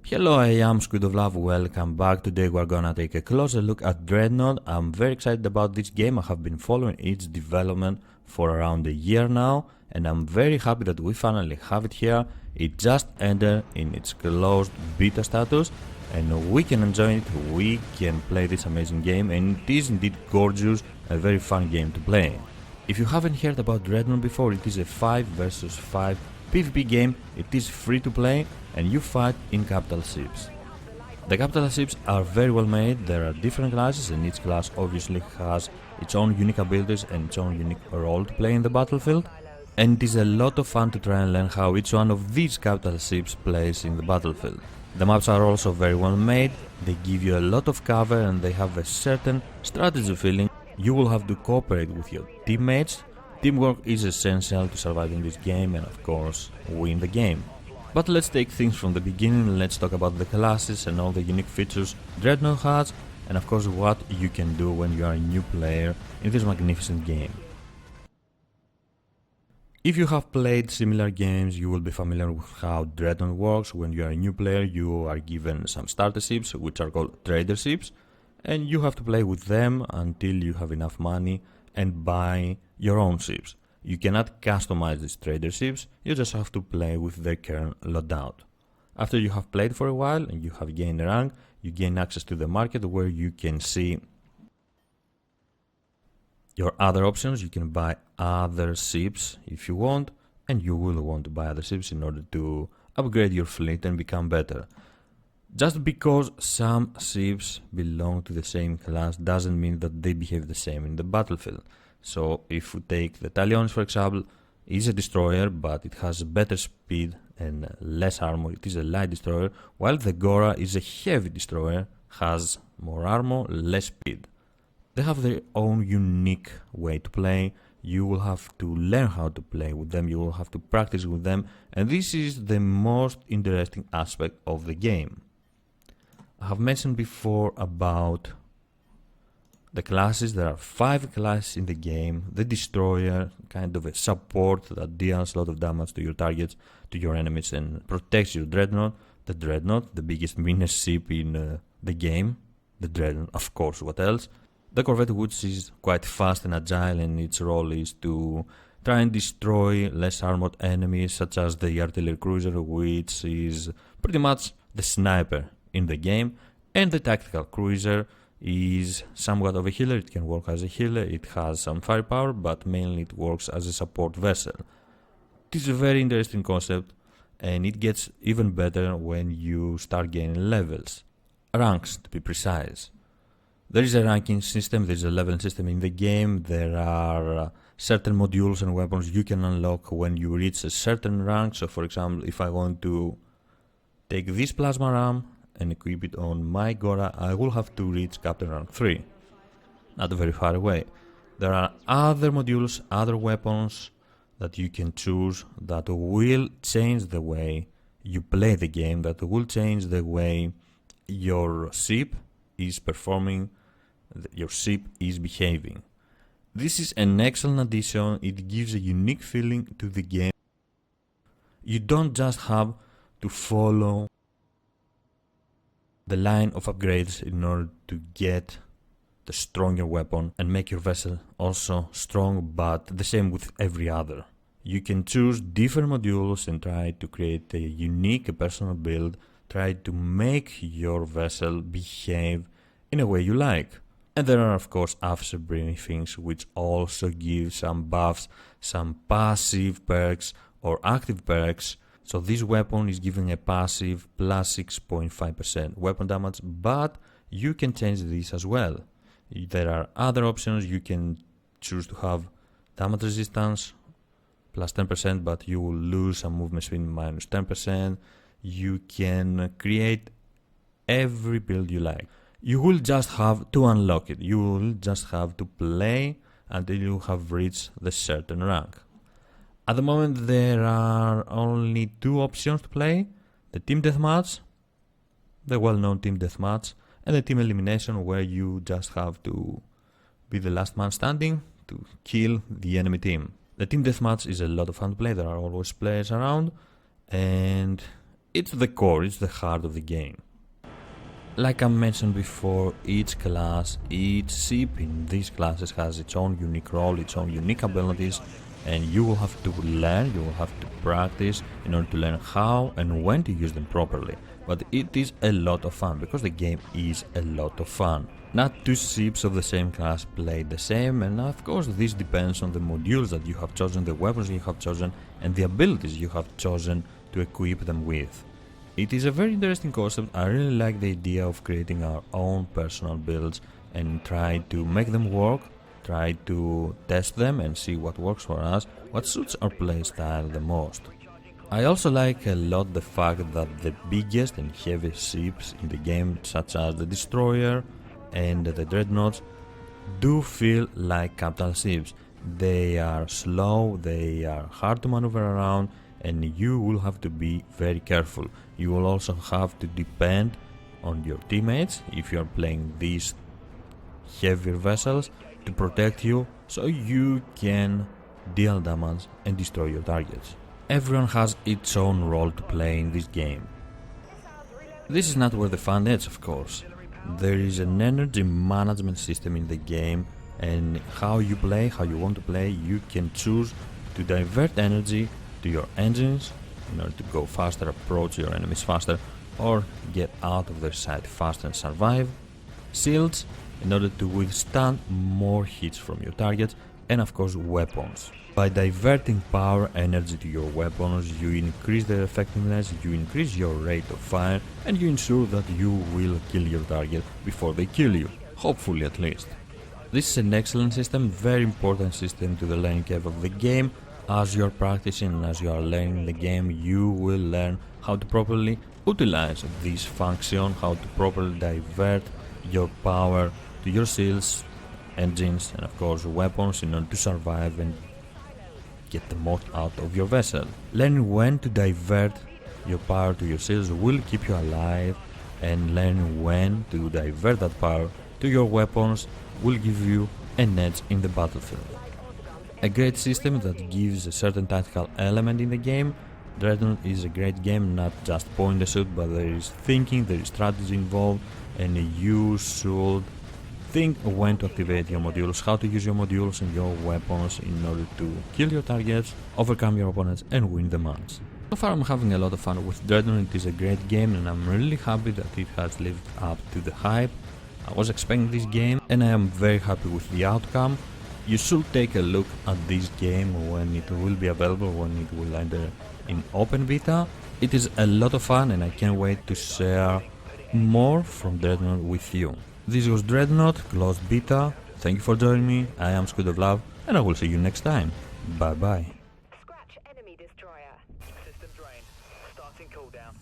Hello, I am SquidofLove, welcome back. Today we're gonna take a closer look at Dreadnought. I'm very excited about this game. I have been following its development for around a year now, and I'm very happy that we finally have it here. It just entered in its closed beta status, and we can enjoy it, we can play this amazing game, and it is indeed gorgeous, a very fun game to play. If you haven't heard about Dreadnought before, it is a 5 vs 5 PvP game. It is free to play and you fight in capital ships. The capital ships are very well made, there are different classes and each class obviously has its own unique abilities and its own unique role to play in the battlefield. And it is a lot of fun to try and learn how each one of these capital ships plays in the battlefield. The maps are also very well made, they give you a lot of cover and they have a certain strategy feeling. You will have to cooperate with your teammates. Teamwork is essential to survive in this game and of course win the game. But let's take things from the beginning, let's talk about the classes and all the unique features Dreadnought has, and of course what you can do when you are a new player in this magnificent game. If you have played similar games, you will be familiar with how Dreadnought works. When you are a new player, you are given some starter ships, which are called trader ships, and you have to play with them until you have enough money and buy your own ships. You cannot customize these trader ships, you just have to play with their current loadout. After you have played for a while and you have gained rank, you gain access to the market where you can see your other options. You can buy other ships if you want, and you will want to buy other ships in order to upgrade your fleet and become better. Just because some ships belong to the same class doesn't mean that they behave the same in the battlefield. So if we take the Talionis for example, is a destroyer but it has better speed and less armor, it is a light destroyer, while the Gora is a heavy destroyer, has more armor, less speed. They have their own unique way to play. You will have to learn how to play with them, you will have to practice with them, and this is the most interesting aspect of the game. I have mentioned before about the classes. There are 5 classes in the game. The destroyer, kind of a support that deals a lot of damage to your targets, to your enemies, and protects your Dreadnought. The Dreadnought, the biggest, meanest ship in the game. The Dreadnought, of course, what else? The Corvette, which is quite fast and agile, and its role is to try and destroy less armored enemies, such as the artillery cruiser, which is pretty much the sniper in the game. And the tactical cruiser is somewhat of a healer. It can work as a healer, it has some firepower, but mainly it works as a support vessel. It is a very interesting concept, and it gets even better when you start gaining levels. Ranks, to be precise. There is a ranking system, there is a leveling system in the game, there are certain modules and weapons you can unlock when you reach a certain rank. So for example, if I want to take this plasma ram and equip it on my Gora, I will have to reach Captain rank 3. Not very far away. There are other modules, other weapons that you can choose that will change the way you play the game, that will change the way your ship is performing, your ship is behaving. This is an excellent addition, it gives a unique feeling to the game. You don't just have to follow the line of upgrades in order to get the stronger weapon and make your vessel also strong, but the same with every other. You can choose different modules and try to create a unique, personal build, try to make your vessel behave in a way you like. And there are of course officer briefings which also give some buffs, some passive perks or active perks. So this weapon is giving a passive plus 6.5% weapon damage, but you can change this as well. There are other options. You can choose to have damage resistance plus 10%, but you will lose some movement speed minus 10%. You can create every build you like. You will just have to unlock it. You will just have to play until you have reached the certain rank. At the moment there are only 2 options to play, the team deathmatch, the well-known team deathmatch, and the team elimination, where you just have to be the last man standing to kill the enemy team. The team deathmatch is a lot of fun to play, there are always players around, and It's the core, it's the heart of the game. Like I mentioned before, each class, each ship in these classes has its own unique role, its own unique abilities, and you will have to learn, you will have to practice in order to learn how and when to use them properly. But it is a lot of fun, because the game is a lot of fun. Not two ships of the same class play the same, and of course this depends on the modules that you have chosen, the weapons you have chosen, and the abilities you have chosen to equip them with. It is a very interesting concept. I really like the idea of creating our own personal builds and try to make them work, try to test them and see what works for us, what suits our playstyle the most. I also like a lot the fact that the biggest and heaviest ships in the game, such as the Destroyer and the Dreadnoughts, do feel like capital ships. They are slow, they are hard to maneuver around, and you will have to be very careful. You will also have to depend on your teammates if you are playing these heavier vessels to protect you, so you can deal damage and destroy your targets. Everyone has its own role to play in this game. This is not where the fun ends, of course. There is an energy management system in the game, and how you play, how you want to play, you can choose to divert energy to your engines in order to go faster, approach your enemies faster, or get out of their sight faster and survive. Shields in order to withstand more hits from your targets, and of course weapons. By diverting power energy to your weapons, you increase their effectiveness, you increase your rate of fire, and you ensure that you will kill your target before they kill you, hopefully at least. This is an excellent system, very important system to the learning curve of the game. As you are practicing and as you are learning the game, you will learn how to properly utilize this function, how to properly divert your power to your shields, engines, and of course weapons in order to survive and get the most out of your vessel. Learning when to divert your power to your shields will keep you alive, and learning when to divert that power to your weapons will give you an edge in the battlefield. A great system that gives a certain tactical element in the game. Dreadnought is a great game, not just point and shoot, but there is thinking, there is strategy involved, and you should think when to activate your modules, how to use your modules and your weapons in order to kill your targets, overcome your opponents, and win the match. So far I'm having a lot of fun with Dreadnought. It is a great game, and I'm really happy that it has lived up to the hype. I was expecting this game, and I am very happy with the outcome. You should take a look at this game when it will be available, when it will enter in open beta. It is a lot of fun, and I can't wait to share more from Dreadnought with you. This was Dreadnought closed beta. Thank you for joining me. I am SquidofLove, and I will see you next time. Bye bye. Scratch enemy destroyer. System drain. Starting cooldown.